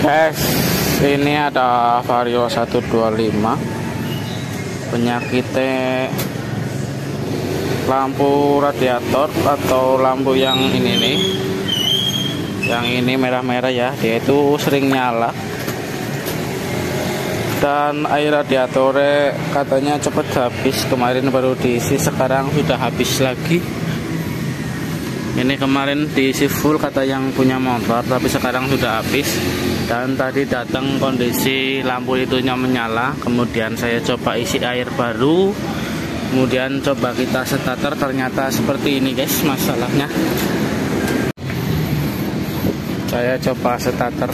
Guys, ini ada Vario 125 penyakitnya lampu radiator atau lampu yang ini nih, yang ini merah-merah ya, dia itu sering nyala dan air radiatornya katanya cepet habis. Kemarin baru diisi, sekarang sudah habis lagi. Ini kemarin diisi full kata yang punya motor, tapi sekarang sudah habis. Dan tadi datang kondisi lampu itunya menyala. Kemudian saya coba isi air baru, kemudian coba kita starter, ternyata seperti ini guys masalahnya. Saya coba starter.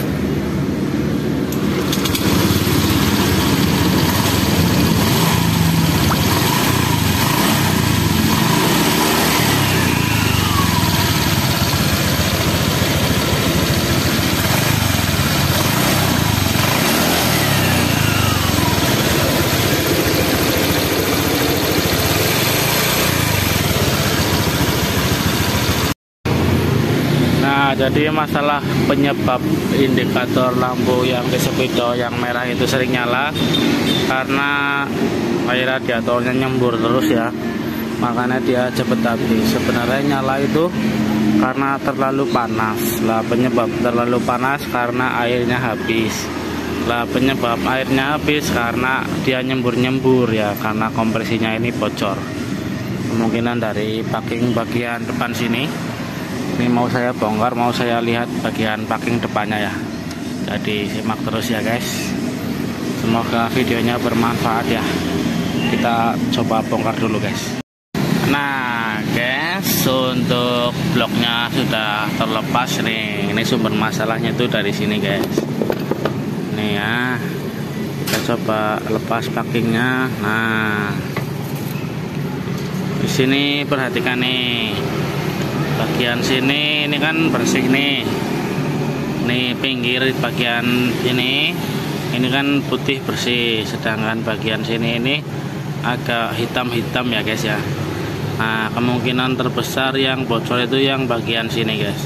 Jadi masalah penyebab indikator lampu yang di speedo yang merah itu sering nyala karena air radiatornya nyembur terus ya, makanya dia cepet habis. Sebenarnya nyala itu karena terlalu panas lah, penyebab terlalu panas karena airnya habis lah, penyebab airnya habis karena dia nyembur-nyembur ya, karena kompresinya ini bocor. Kemungkinan dari packing bagian depan sini. Ini mau saya bongkar, mau saya lihat bagian packing depannya ya. Jadi simak terus ya guys. Semoga videonya bermanfaat ya. Kita coba bongkar dulu guys. Nah guys, untuk bloknya sudah terlepas nih. Ini sumber masalahnya itu dari sini guys. Nih ya, kita coba lepas packingnya. Nah, di sini perhatikan nih. Bagian sini ini kan bersih nih. Nih pinggir bagian ini kan putih bersih, sedangkan bagian sini ini agak hitam-hitam ya guys ya. Nah, kemungkinan terbesar yang bocor itu yang bagian sini guys.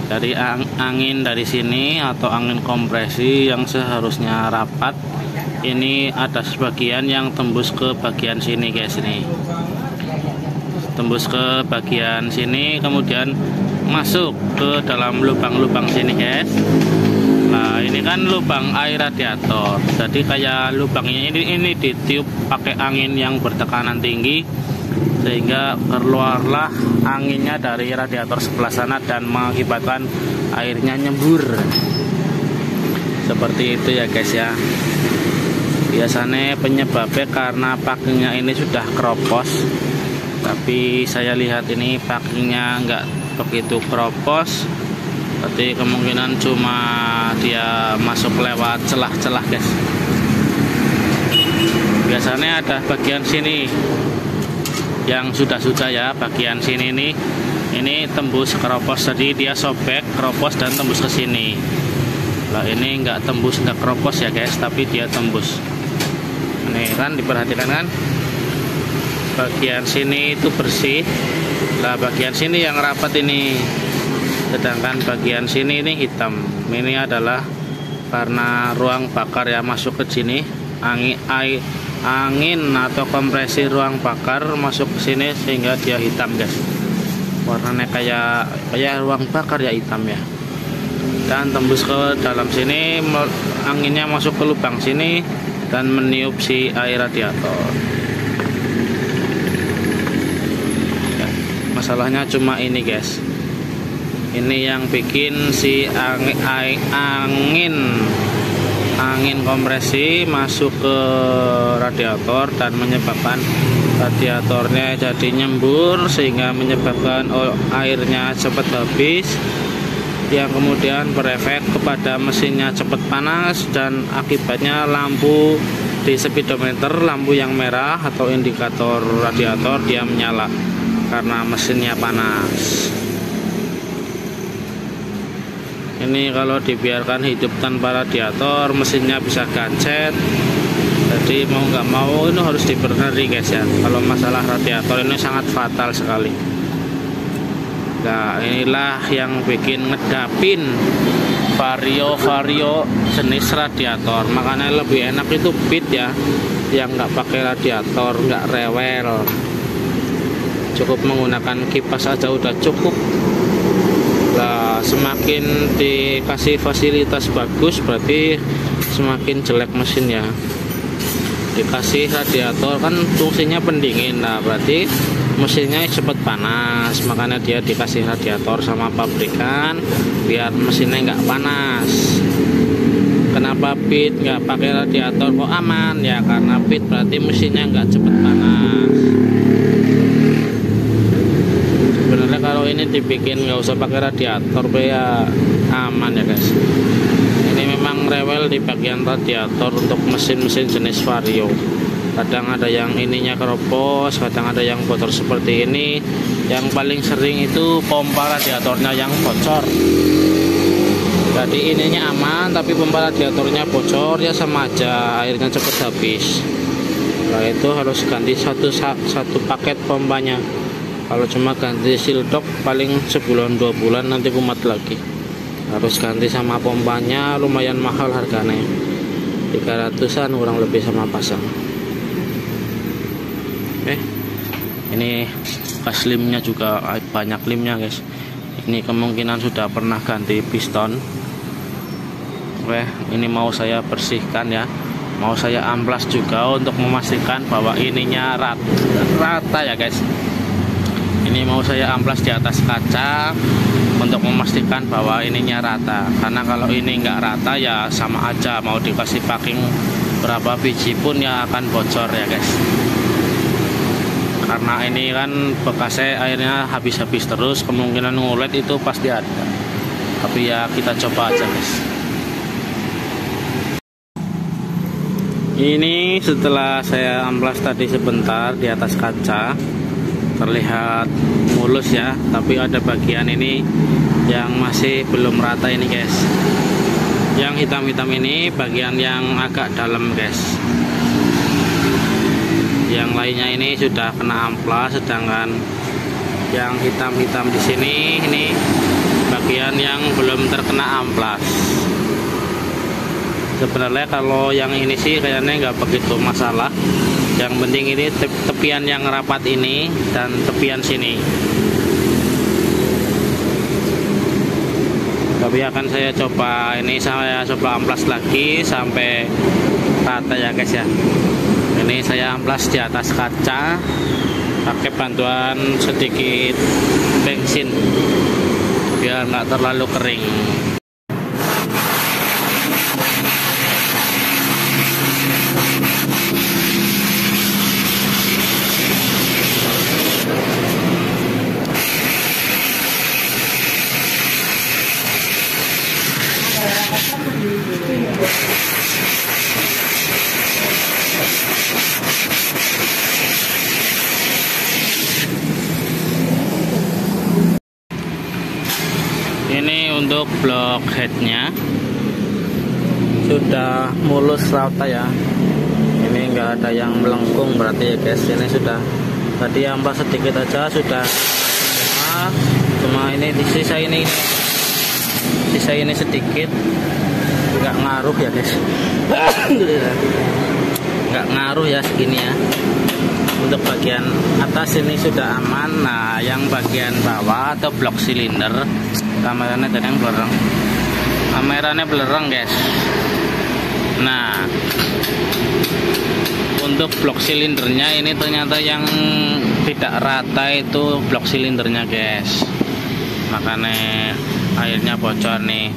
Dari angin dari sini atau angin kompresi yang seharusnya rapat, ini ada sebagian yang tembus ke bagian sini guys. Ini tembus ke bagian sini, kemudian masuk ke dalam lubang-lubang sini guys. Nah, ini kan lubang air radiator, jadi kayak lubangnya ini ditiup pakai angin yang bertekanan tinggi, sehingga keluarlah anginnya dari radiator sebelah sana dan mengakibatkan airnya nyembur. Seperti itu ya guys ya. Biasanya penyebabnya karena packingnya ini sudah keropos, tapi saya lihat ini packingnya nggak begitu keropos, tapi kemungkinan cuma dia masuk lewat celah-celah guys. Biasanya ada bagian sini yang sudah ya, bagian sini nih, ini tembus keropos, jadi dia sobek keropos dan tembus ke sini. Lah ini nggak tembus, nggak keropos ya guys, tapi dia tembus. Ini kan diperhatikan kan, bagian sini itu bersih, lah bagian sini yang rapat ini, sedangkan bagian sini ini hitam. Ini adalah karena ruang bakar ya masuk ke sini, angin atau kompresi ruang bakar masuk ke sini sehingga dia hitam guys. Warnanya kayak ruang bakar ya, hitam ya. Dan tembus ke dalam sini, anginnya masuk ke lubang sini dan meniup si air radiator. Masalahnya cuma ini guys, ini yang bikin si angin kompresi masuk ke radiator dan menyebabkan radiatornya jadi nyembur, sehingga menyebabkan airnya cepat habis, yang kemudian berefek kepada mesinnya cepat panas, dan akibatnya lampu di speedometer, lampu yang merah atau indikator radiator dia menyala karena mesinnya panas. Ini kalau dibiarkan hidup tanpa radiator, mesinnya bisa gancet. Jadi mau nggak mau ini harus diberneri guys ya. Kalau masalah radiator ini sangat fatal sekali. Nah, inilah yang bikin ngedapin vario jenis radiator, makanya lebih enak itu pit ya, yang nggak pakai radiator, nggak rewel, cukup menggunakan kipas aja udah cukup. Nah, semakin dikasih fasilitas bagus berarti semakin jelek mesinnya. Dikasih radiator kan fungsinya pendingin, nah berarti mesinnya cepat panas, makanya dia dikasih radiator sama pabrikan biar mesinnya nggak panas. Kenapa pit nggak pakai radiator kok aman ya? Karena pit berarti mesinnya nggak cepat panas. Sebenarnya kalau ini dibikin nggak usah pakai radiator ya aman ya guys. Ini memang rewel di bagian radiator untuk mesin-mesin jenis vario. Kadang ada yang ininya keropos, kadang ada yang bocor seperti ini. Yang paling sering itu pompa radiatornya yang bocor. Jadi ininya aman, tapi pompa radiatornya bocor ya sama aja, airnya cepat habis. Nah itu harus ganti satu paket pompanya. Kalau cuma ganti sildok paling sebulan 2 bulan nanti kumat lagi. Harus ganti sama pompanya, lumayan mahal harganya, 300-an kurang lebih sama pasang. Ini bekas limnya juga banyak limnya guys. Ini kemungkinan sudah pernah ganti piston. Ini mau saya bersihkan ya, mau saya amplas juga untuk memastikan bahwa ininya rata ya guys. Ini mau saya amplas di atas kaca untuk memastikan bahwa ininya rata, karena kalau ini nggak rata ya sama aja, mau dikasih packing berapa biji pun ya akan bocor ya guys. Karena ini kan bekasnya airnya habis-habis terus, kemungkinan ngulet itu pasti ada, tapi ya kita coba aja guys. Ini setelah saya amplas tadi sebentar di atas kaca, terlihat mulus ya, tapi ada bagian ini yang masih belum rata ini guys. Yang hitam-hitam ini bagian yang agak dalam guys. Yang lainnya ini sudah kena amplas, sedangkan yang hitam-hitam di sini ini bagian yang belum terkena amplas. Sebenarnya kalau yang ini sih kayaknya nggak begitu masalah. Yang penting ini tepian yang rapat ini dan tepian sini. Tapi akan saya coba, ini saya coba amplas lagi sampai rata ya guys ya. Ini saya amplas di atas kaca pakai bantuan sedikit bensin biar nggak terlalu kering. Ini untuk blok headnya sudah mulus rata ya. Ini enggak ada yang melengkung berarti ya guys. Ini sudah tadi amplas sedikit aja sudah cuma ini di sisa ini sedikit, nggak ngaruh ya guys. Nggak ngaruh ya segini ya. Untuk bagian atas ini sudah aman. Nah yang bagian bawah atau blok silinder, kameranya tadi yang belerang, kameranya belerang guys. Nah untuk blok silindernya ini ternyata yang tidak rata itu blok silindernya guys, makanya airnya bocor nih.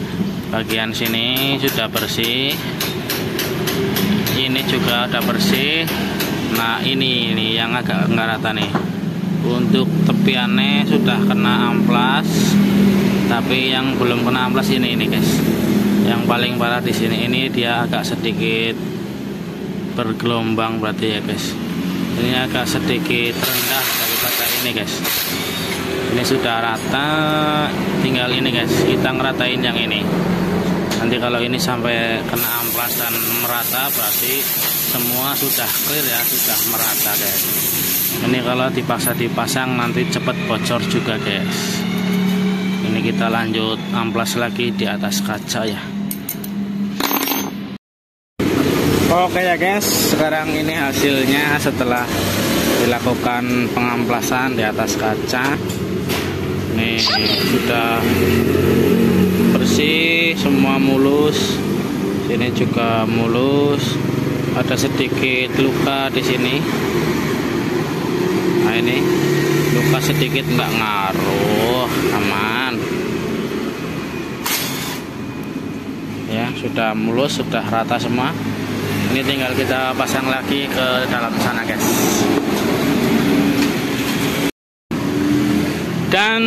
Bagian sini sudah bersih, ini juga udah bersih. Nah ini yang agak nggak rata nih. Untuk tepiannya sudah kena amplas, tapi yang belum kena amplas ini guys. Yang paling parah di sini, ini dia agak sedikit bergelombang berarti ya guys. Ini agak sedikit rendah daripada ini guys. Ini sudah rata, tinggal ini guys, kita ngeratain yang ini. Nanti kalau ini sampai kena amplas dan merata berarti semua sudah clear ya, sudah merata guys. Ini kalau dipaksa dipasang nanti cepat bocor juga guys. Ini kita lanjut amplas lagi di atas kaca ya. Oke ya guys, sekarang ini hasilnya setelah dilakukan pengamplasan di atas kaca. Ini sudah bersih, semua mulus. Sini juga mulus. Ada sedikit luka di sini. Nah ini luka sedikit, nggak ngaruh, aman. Ya sudah mulus, sudah rata semua. Ini tinggal kita pasang lagi ke dalam sana guys. Dan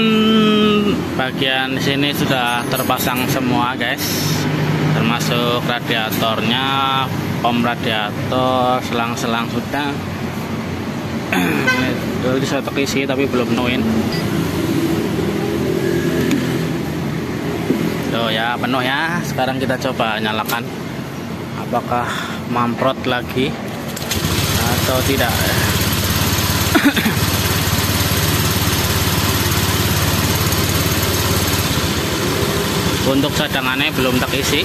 bagian sini sudah terpasang semua guys, termasuk radiatornya, pom radiator, selang-selang sudah. Ini saya isi tapi belum penuhin. Tuh ya, penuh ya. Sekarang kita coba nyalakan. Apakah mamprot lagi atau tidak? Untuk cadangannya belum terisi.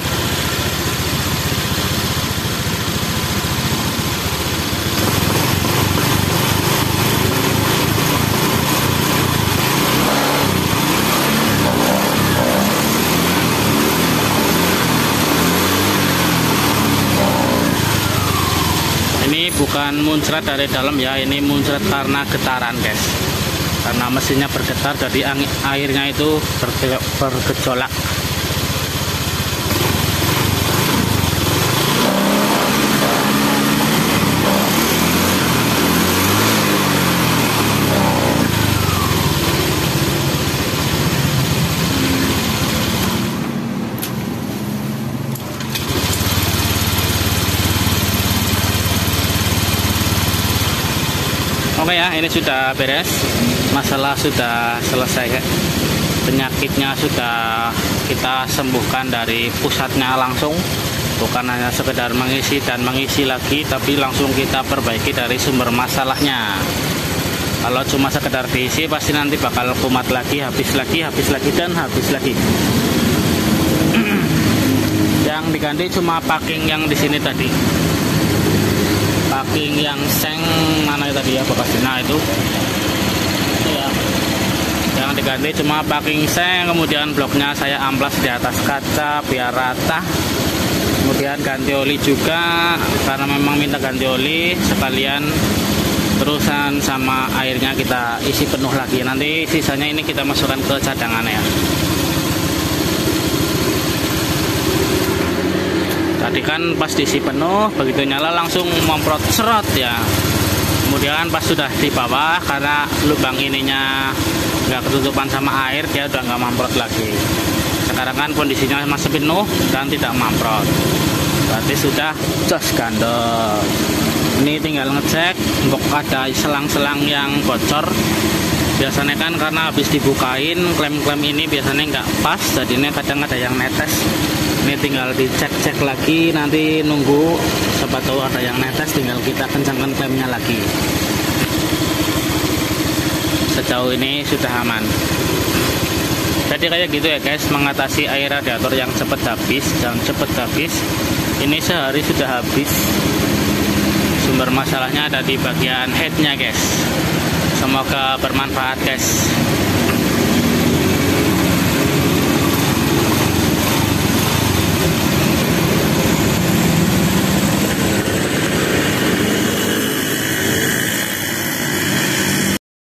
Ini bukan muncrat dari dalam ya, ini muncrat karena getaran guys. Karena mesinnya bergetar, jadi airnya itu bergejolak. Oke ya, ini sudah beres. Masalah sudah selesai. Penyakitnya sudah kita sembuhkan dari pusatnya langsung. Bukan hanya sekedar mengisi dan mengisi lagi, tapi langsung kita perbaiki dari sumber masalahnya. Kalau cuma sekedar diisi, pasti nanti bakal kumat lagi, habis lagi, dan habis lagi. Yang diganti cuma packing yang di sini tadi. Packing yang seng mana tadi ya bekasnya itu ya. Yang diganti cuma packing seng, kemudian bloknya saya amplas di atas kaca biar rata. Kemudian ganti oli juga, karena memang minta ganti oli sekalian. Terusan sama airnya kita isi penuh lagi. Nanti sisanya ini kita masukkan ke cadangannya ya. Tadi kan pas diisi penuh, begitu nyala langsung memprot serot ya. Kemudian pas sudah di bawah, karena lubang ininya nggak ketutupan sama air, dia udah nggak memprot lagi. Sekarang kan kondisinya masih penuh dan tidak memprot. Berarti sudah jos gandol. Ini tinggal ngecek untuk ada selang-selang yang bocor. Biasanya kan karena habis dibukain, klem-klem ini biasanya nggak pas, jadinya kadang ada yang netes. Ini tinggal dicek-cek lagi, nanti nunggu siapa tahu ada yang netes, tinggal kita kencangkan klemnya lagi. Sejauh ini sudah aman. Jadi kayak gitu ya guys, mengatasi air radiator yang cepat habis dan cepat habis. Ini sehari sudah habis. Sumber masalahnya ada di bagian headnya guys. Semoga bermanfaat guys.